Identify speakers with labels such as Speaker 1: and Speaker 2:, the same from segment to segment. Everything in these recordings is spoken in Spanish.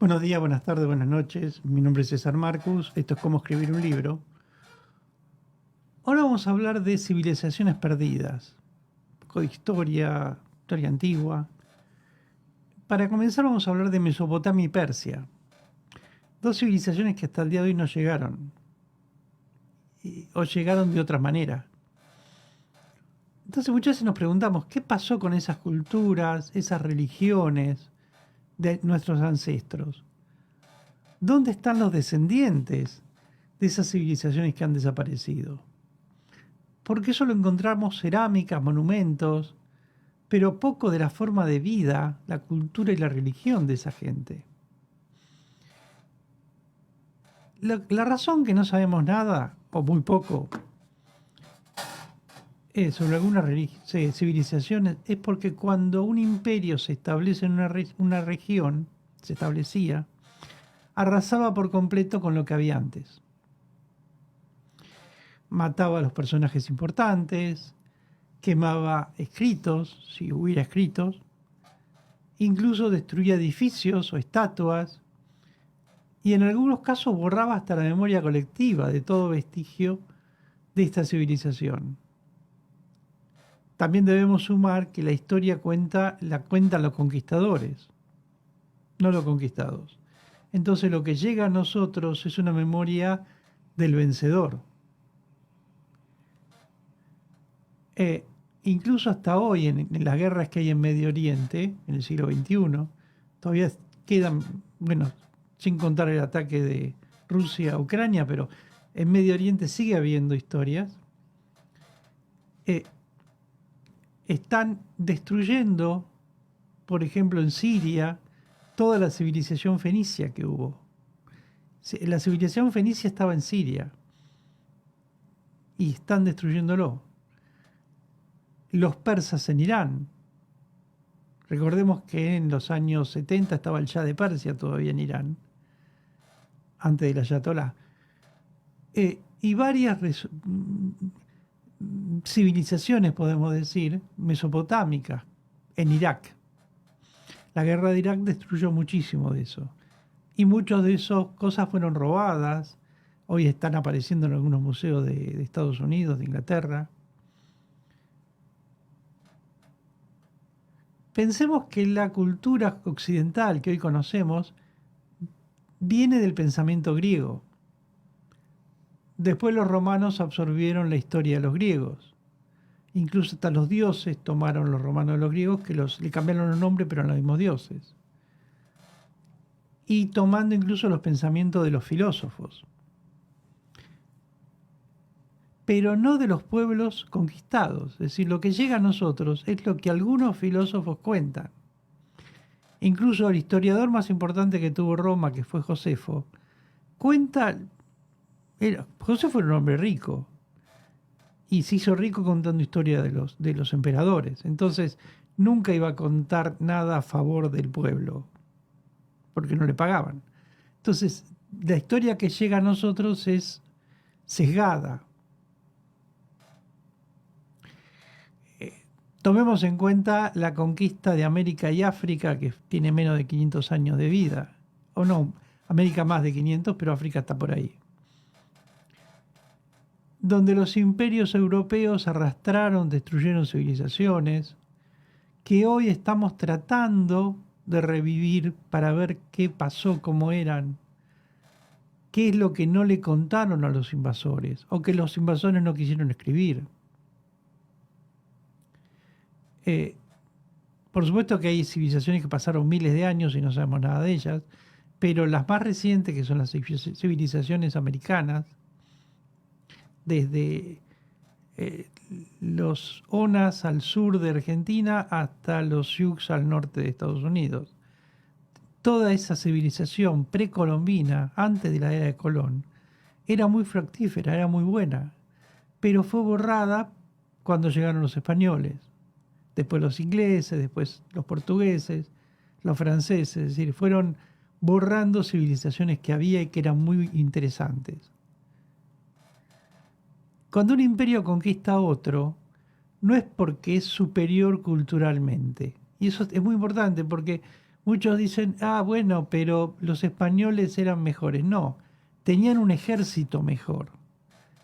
Speaker 1: Buenos días, buenas tardes, buenas noches. Mi nombre es César Marcus. Esto es Cómo escribir un libro. Ahora vamos a hablar de civilizaciones perdidas, un poco de historia, historia antigua. Para comenzar vamos a hablar de Mesopotamia y Persia, dos civilizaciones que hasta el día de hoy no llegaron, o llegaron de otra manera. Entonces muchas veces nos preguntamos, ¿qué pasó con esas culturas, esas religiones de nuestros ancestros? ¿Dónde están los descendientes de esas civilizaciones que han desaparecido? Porque solo encontramos cerámicas, monumentos, pero poco de la forma de vida, la cultura y la religión de esa gente. La razón que no sabemos nada, o muy poco, sobre algunas civilizaciones, es porque cuando un imperio se establece en una región, se establecía, arrasaba por completo con lo que había antes. Mataba a los personajes importantes, quemaba escritos, si hubiera escritos, incluso destruía edificios o estatuas, y en algunos casos borraba hasta la memoria colectiva de todo vestigio de esta civilización. También debemos sumar que la historia la cuentan los conquistadores, no los conquistados. Entonces lo que llega a nosotros es una memoria del vencedor. Incluso hasta hoy, en las guerras que hay en Medio Oriente, en el siglo XXI, todavía quedan, bueno, sin contar el ataque de Rusia a Ucrania, pero en Medio Oriente sigue habiendo historias. Están destruyendo, por ejemplo, en Siria, toda la civilización fenicia que hubo. La civilización fenicia estaba en Siria y están destruyéndolo. Los persas en Irán. Recordemos que en los años 70 estaba el Shah de Persia todavía en Irán, antes del Ayatolá. Y varias civilizaciones, podemos decir, mesopotámicas, en Irak. La guerra de Irak destruyó muchísimo de eso. Y muchas de esas cosas fueron robadas. Hoy están apareciendo en algunos museos de Estados Unidos, de Inglaterra. Pensemos que la cultura occidental que hoy conocemos viene del pensamiento griego. Después los romanos absorbieron la historia de los griegos. Incluso hasta los dioses tomaron los romanos de los griegos, que le cambiaron los nombres, pero eran los mismos dioses. Y tomando incluso los pensamientos de los filósofos. Pero no de los pueblos conquistados. Es decir, lo que llega a nosotros es lo que algunos filósofos cuentan. Incluso el historiador más importante que tuvo Roma, que fue Josefo, cuenta. Josefo era un hombre rico y se hizo rico contando historia de los emperadores. Entonces, nunca iba a contar nada a favor del pueblo, porque no le pagaban. Entonces, la historia que llega a nosotros es sesgada. Tomemos en cuenta la conquista de América y África, que tiene menos de 500 años de vida. O no, América más de 500, pero África está por ahí. Donde los imperios europeos arrastraron, destruyeron civilizaciones, que hoy estamos tratando de revivir para ver qué pasó, cómo eran, qué es lo que no le contaron a los invasores, o que los invasores no quisieron escribir. Por supuesto que hay civilizaciones que pasaron miles de años y no sabemos nada de ellas, pero las más recientes, que son las civilizaciones americanas, desde los Onas al sur de Argentina hasta los Sioux al norte de Estados Unidos. Toda esa civilización precolombina, antes de la era de Colón, era muy fructífera, era muy buena, pero fue borrada cuando llegaron los españoles, después los ingleses, después los portugueses, los franceses, es decir, fueron borrando civilizaciones que había y que eran muy interesantes. Cuando un imperio conquista a otro, no es porque es superior culturalmente. Y eso es muy importante porque Muchos dicen, bueno, pero los españoles eran mejores. No, tenían un ejército mejor,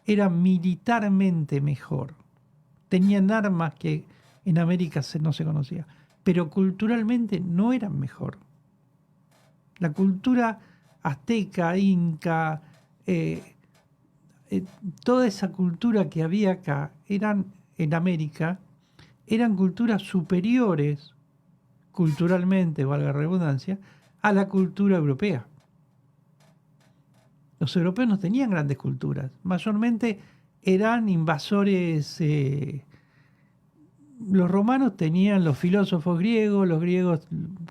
Speaker 1: eran militarmente mejor, tenían armas que en América no se conocía, pero culturalmente no eran mejor. La cultura azteca, inca, eh, eh, toda esa cultura que había acá, eran en América, eran culturas superiores culturalmente, valga la redundancia, a la cultura europea. Los europeos no tenían grandes culturas, mayormente eran invasores. Los romanos tenían los filósofos los griegos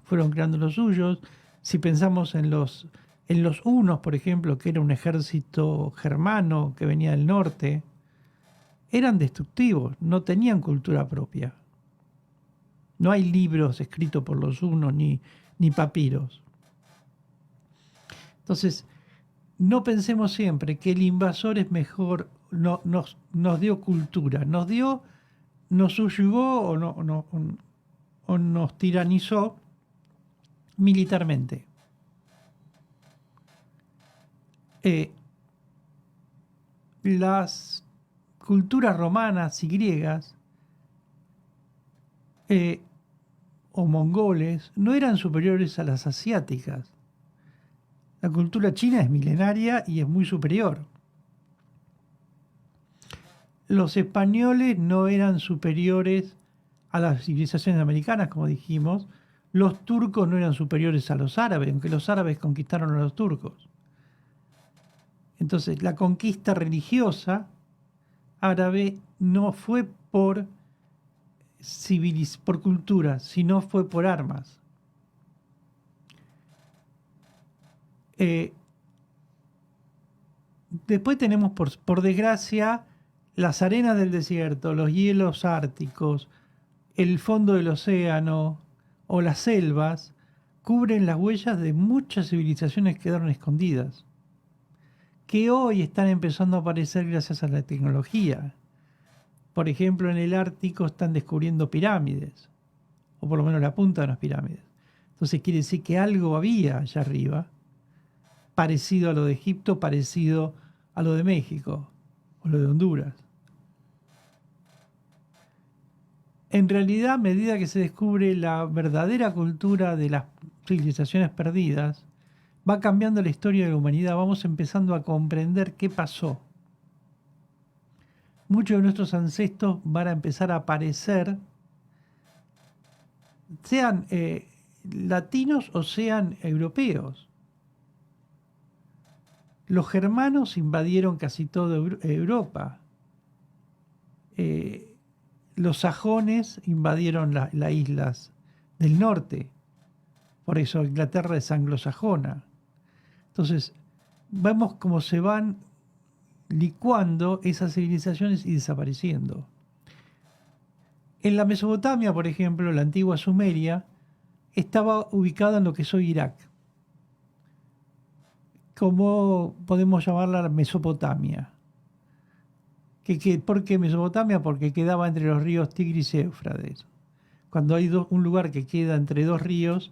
Speaker 1: fueron creando los suyos. Si pensamos en los hunos, por ejemplo, que era un ejército germano que venía del norte, eran destructivos, no tenían cultura propia. No hay libros escritos por los hunos ni papiros. Entonces, no pensemos siempre que el invasor es mejor, nos dio cultura, nos subyugó o nos tiranizó militarmente. Las culturas romanas y griegas o mongoles no eran superiores a las asiáticas. La cultura china es milenaria y es muy superior. Los españoles no eran superiores a las civilizaciones americanas, como dijimos. Los turcos no eran superiores a los árabes, aunque los árabes conquistaron a los turcos. Entonces, la conquista religiosa árabe no fue por cultura, sino fue por armas. Después tenemos, por desgracia, las arenas del desierto, los hielos árticos, el fondo del océano o las selvas cubren las huellas de muchas civilizaciones que quedaron escondidas, que hoy están empezando a aparecer gracias a la tecnología. Por ejemplo, en el Ártico están descubriendo pirámides, o por lo menos la punta de las pirámides. Entonces quiere decir que algo había allá arriba, parecido a lo de Egipto, parecido a lo de México, o lo de Honduras. En realidad, a medida que se descubre la verdadera cultura de las civilizaciones perdidas, va cambiando la historia de la humanidad, vamos empezando a comprender qué pasó. Muchos de nuestros ancestros van a empezar a aparecer, sean latinos o sean europeos. Los germanos invadieron casi toda Europa. Los sajones invadieron las islas del norte. Por eso Inglaterra es anglosajona. Entonces, vemos cómo se van licuando esas civilizaciones y desapareciendo. En la Mesopotamia, por ejemplo, la antigua Sumeria, estaba ubicada en lo que es hoy Irak. ¿Cómo podemos llamarla Mesopotamia? ¿Por qué Mesopotamia? Porque quedaba entre los ríos Tigris y Éufrates. Cuando hay un lugar que queda entre dos ríos,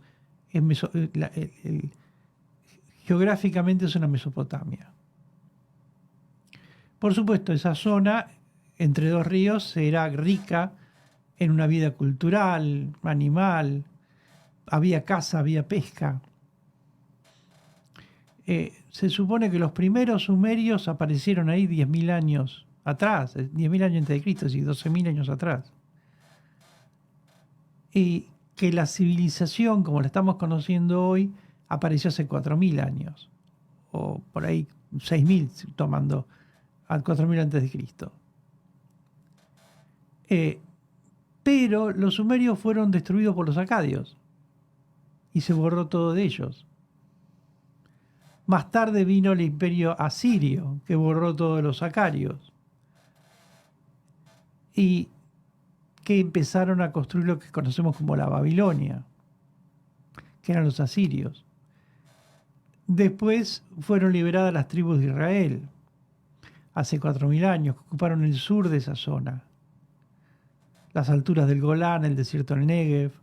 Speaker 1: geográficamente es una Mesopotamia. Por supuesto, esa zona entre dos ríos era rica en una vida cultural, animal, había caza, había pesca. Se supone que los primeros sumerios aparecieron ahí 10.000 años atrás, 10.000 años antes de Cristo, es decir, 12.000 años atrás. Y que la civilización, como la estamos conociendo hoy, apareció hace 4.000 años, o por ahí 6.000, tomando al 4.000 antes de Cristo. Pero los sumerios fueron destruidos por los acadios y se borró todo de ellos. Más tarde vino el imperio asirio, que borró todos los acarios y que empezaron a construir lo que conocemos como la Babilonia, que eran los asirios. Después fueron liberadas las tribus de Israel, hace 4.000 años, que ocuparon el sur de esa zona, las alturas del Golán, el desierto del Negev.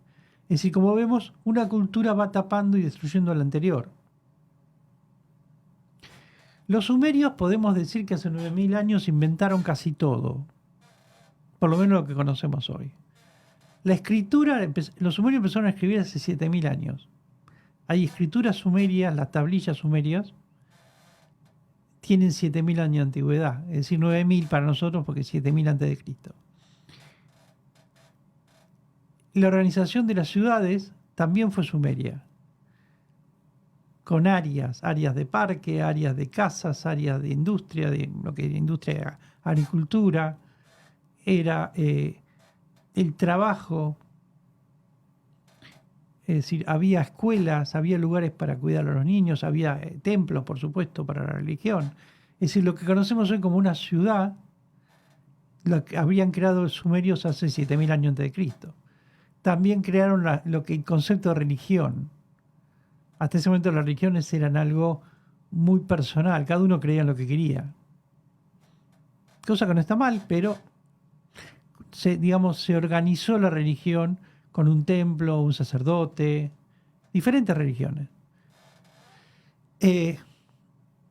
Speaker 1: Es decir, como vemos, una cultura va tapando y destruyendo a la anterior. Los sumerios podemos decir que hace 9000 años inventaron casi todo, por lo menos lo que conocemos hoy. La escritura, los sumerios empezaron a escribir hace 7000 años. Hay escrituras sumerias, las tablillas sumerias, tienen 7000 años de antigüedad, es decir, 9000 para nosotros porque 7000 antes de Cristo. La organización de las ciudades también fue sumeria, con áreas de parque, áreas de casas, áreas de industria, de lo que era industria, agricultura, era el trabajo, es decir, había escuelas, había lugares para cuidar a los niños, había templos, por supuesto, para la religión. Es decir, lo que conocemos hoy como una ciudad, lo que habían creado los sumerios hace 7000 años antes de Cristo. También crearon el concepto de religión. Hasta ese momento las religiones eran algo muy personal, cada uno creía en lo que quería. Cosa que no está mal, pero se organizó la religión con un templo, un sacerdote, diferentes religiones.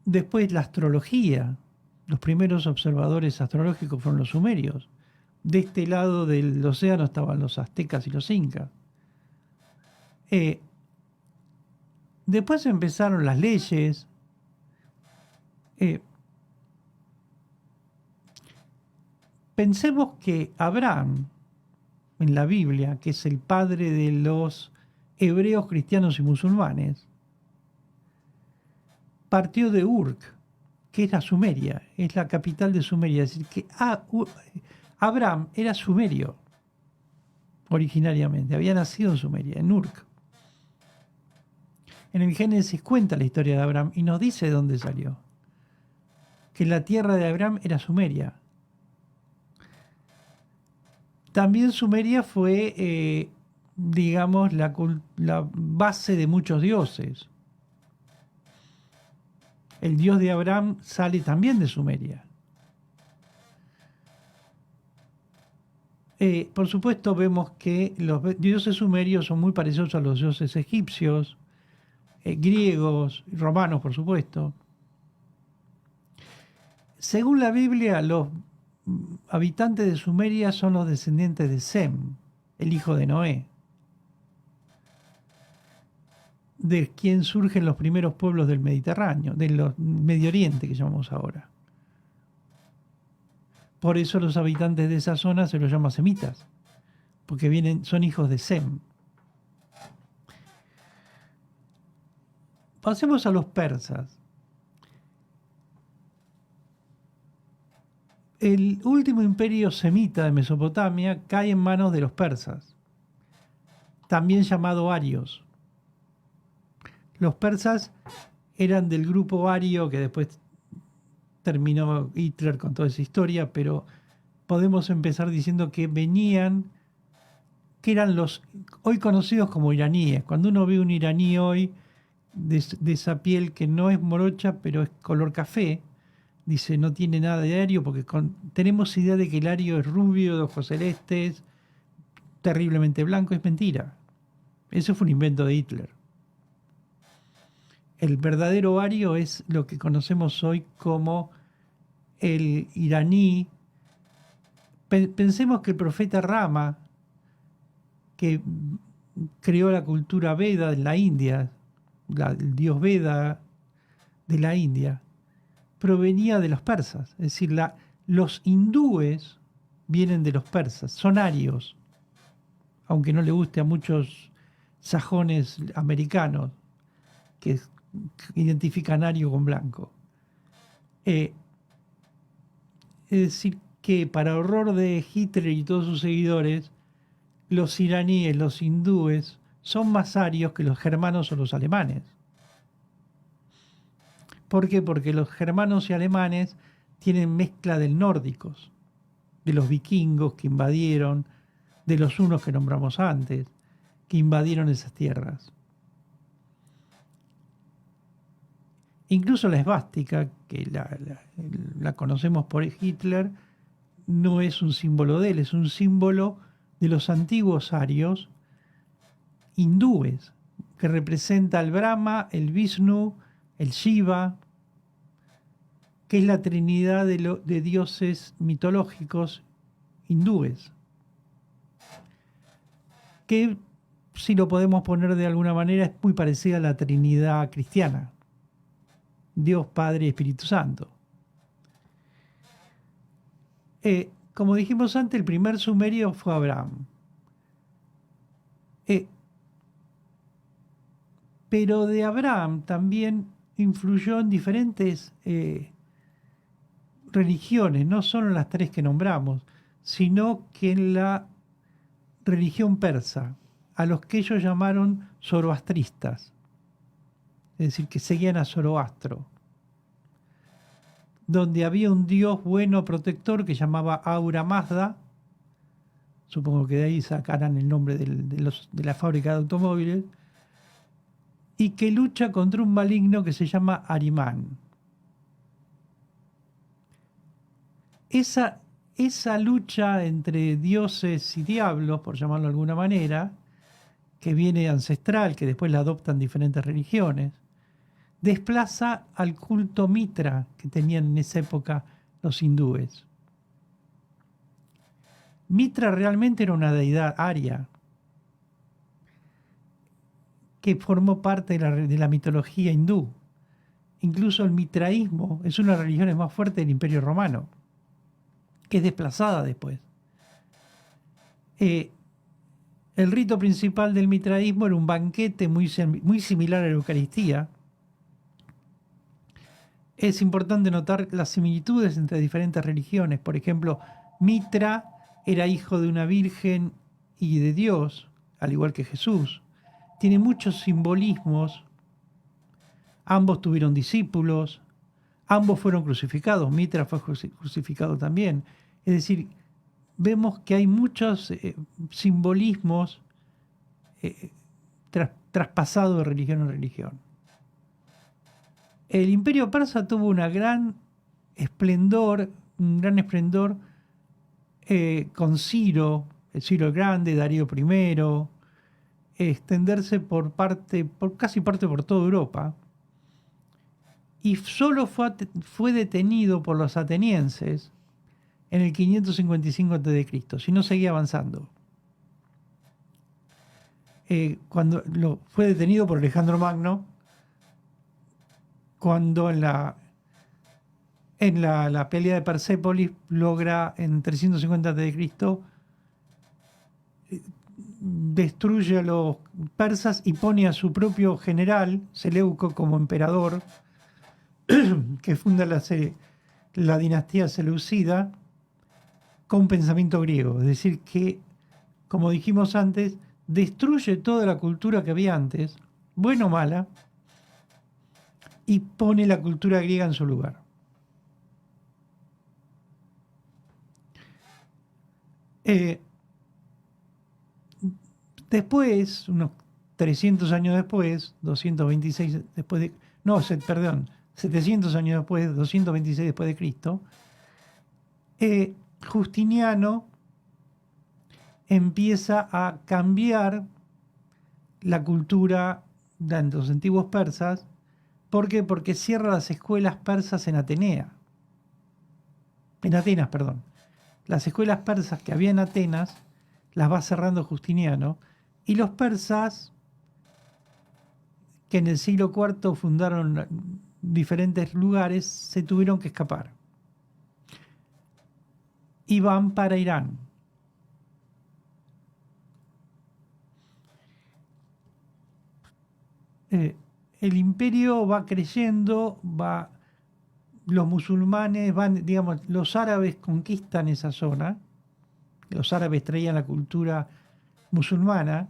Speaker 1: Después la astrología, los primeros observadores astrológicos fueron los sumerios. De este lado del océano estaban los aztecas y los incas. Después empezaron las leyes. Pensemos que Abraham, en la Biblia, que es el padre de los hebreos, cristianos y musulmanes, partió de Urk, que es la Sumeria, es la capital de Sumeria. Es decir, que Abraham era sumerio originariamente, había nacido en Sumeria, en Urk. En el Génesis cuenta la historia de Abraham y nos dice de dónde salió. Que la tierra de Abraham era Sumeria. También Sumeria fue, digamos, la base de muchos dioses. El dios de Abraham sale también de Sumeria. Por supuesto, vemos que los dioses sumerios son muy parecidos a los dioses egipcios, griegos, romanos, por supuesto. Según la Biblia, los habitantes de Sumeria son los descendientes de Sem, el hijo de Noé, de quien surgen los primeros pueblos del Mediterráneo, del Medio Oriente que llamamos ahora. Por eso los habitantes de esa zona se los llama semitas, porque son hijos de Sem. Pasemos a los persas. El último imperio semita de Mesopotamia cae en manos de los persas, también llamado arios. Los persas eran del grupo ario que después terminó Hitler con toda esa historia, pero podemos empezar diciendo que que eran los hoy conocidos como iraníes. Cuando uno ve un iraní hoy de esa piel que no es morocha, pero es color café, dice no tiene nada de ario, porque tenemos idea de que el ario es rubio, de ojos celestes, terriblemente blanco. Es mentira. Eso fue un invento de Hitler. El verdadero ario es lo que conocemos hoy como el iraní. Pensemos que el profeta Rama, que creó la cultura Veda en la India, el dios Veda de la India, provenía de los persas. Es decir, los hindúes vienen de los persas, son arios, aunque no le guste a muchos sajones americanos que identifican ario con blanco. Es decir, que para horror de Hitler y todos sus seguidores, los iraníes, los hindúes, son más arios que los germanos o los alemanes. ¿Por qué? Porque los germanos y alemanes tienen mezcla de nórdicos, de los vikingos que invadieron, de los hunos que nombramos antes, que invadieron esas tierras. Incluso la esvástica, que la conocemos por Hitler, no es un símbolo de él, es un símbolo de los antiguos arios hindúes, que representa al Brahma, el Vishnu, el Shiva, que es la trinidad de dioses mitológicos hindúes, que si lo podemos poner de alguna manera es muy parecida a la trinidad cristiana, Dios Padre y Espíritu Santo. Como dijimos antes, el primer sumerio fue Abraham. Pero de Abraham también influyó en diferentes religiones, no solo en las tres que nombramos, sino que en la religión persa, a los que ellos llamaron zoroastristas, es decir, que seguían a Zoroastro, donde había un dios bueno protector que llamaba Ahura Mazda, supongo que de ahí sacarán el nombre de la fábrica de automóviles, y que lucha contra un maligno que se llama Arimán. Esa lucha entre dioses y diablos, por llamarlo de alguna manera, que viene ancestral, que después la adoptan diferentes religiones, desplaza al culto Mitra que tenían en esa época los hindúes. Mitra realmente era una deidad aria que formó parte de la mitología hindú. Incluso el mitraísmo es una de las religiones más fuertes del Imperio Romano, que es desplazada después. El rito principal del mitraísmo era un banquete muy similar a la Eucaristía. Es importante notar las similitudes entre diferentes religiones. Por ejemplo, Mitra era hijo de una virgen y de Dios, al igual que Jesús. Tiene muchos simbolismos. Ambos tuvieron discípulos. Ambos fueron crucificados. Mitra fue crucificado también. Es decir, vemos que hay muchos simbolismos traspasados de religión en religión. El imperio persa tuvo un gran esplendor con Ciro el Grande, Darío I, extenderse por casi parte por toda Europa, y solo fue detenido por los atenienses en el 555 a.C., si no seguía avanzando. Cuando fue detenido por Alejandro Magno, cuando en la pelea de Persépolis logra en 350 a.C. Destruye a los persas y pone a su propio general, Seleuco, como emperador, que funda la dinastía seleucida con pensamiento griego. Es decir, que, como dijimos antes, destruye toda la cultura que había antes, buena o mala, y pone la cultura griega en su lugar. Después, unos 300 años después, 226 después de... No, perdón, 700 años después, 226 después de Cristo, Justiniano empieza a cambiar la cultura de los antiguos persas. ¿Por qué? Porque cierra las escuelas persas en Atenas, perdón. Las escuelas persas que había en Atenas las va cerrando Justiniano, y los persas, que en el siglo IV fundaron diferentes lugares, se tuvieron que escapar y van para Irán. El imperio va creciendo, los musulmanes van, digamos, los árabes conquistan esa zona, los árabes traían la cultura musulmana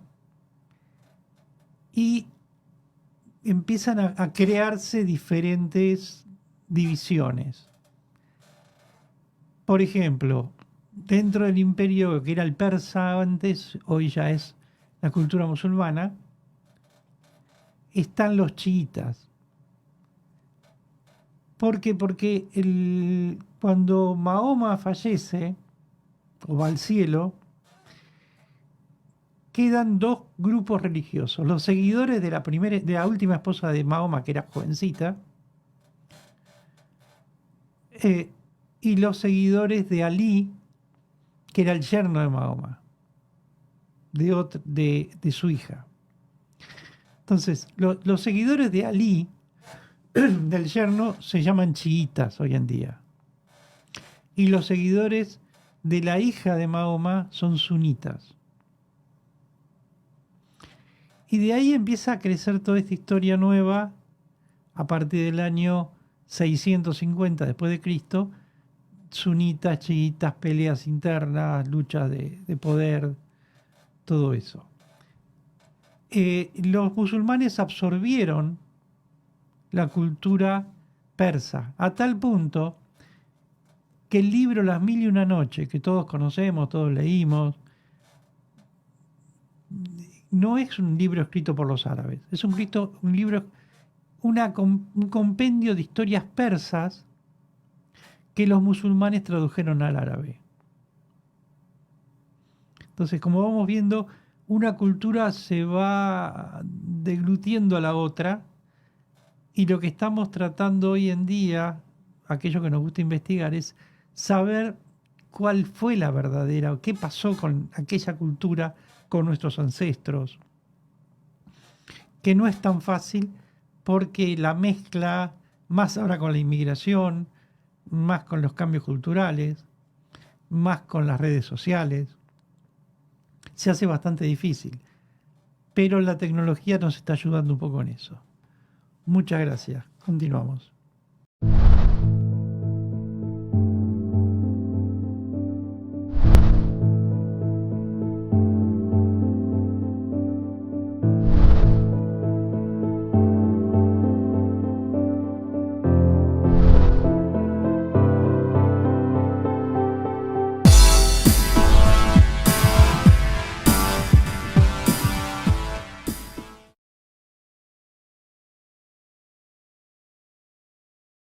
Speaker 1: y empiezan a crearse diferentes divisiones. Por ejemplo, dentro del imperio que era el persa antes, hoy ya es la cultura musulmana, están los chiitas. ¿Por qué? Porque cuando Mahoma fallece o va al cielo, quedan dos grupos religiosos. Los seguidores de la última esposa de Mahoma, que era jovencita, y los seguidores de Ali, que era el yerno de Mahoma, de su hija. Entonces, los seguidores de Ali, del yerno, se llaman chiitas hoy en día. Y los seguidores de la hija de Mahoma son sunitas. Y de ahí empieza a crecer toda esta historia nueva a partir del año 650 después de Cristo, sunitas, chiitas, peleas internas, luchas de poder, todo eso. Los musulmanes absorbieron la cultura persa a tal punto que el libro Las Mil y una Noche, que todos conocemos, todos leímos, no es un libro escrito por los árabes, es un libro, un compendio de historias persas que los musulmanes tradujeron al árabe. Entonces, como vamos viendo, una cultura se va deglutiendo a la otra, y lo que estamos tratando hoy en día, aquello que nos gusta investigar, es saber cuál fue la verdadera, qué pasó con aquella cultura, con nuestros ancestros, que no es tan fácil porque la mezcla, más ahora con la inmigración, más con los cambios culturales, más con las redes sociales, se hace bastante difícil. Pero la tecnología nos está ayudando un poco en eso. Muchas gracias. Continuamos.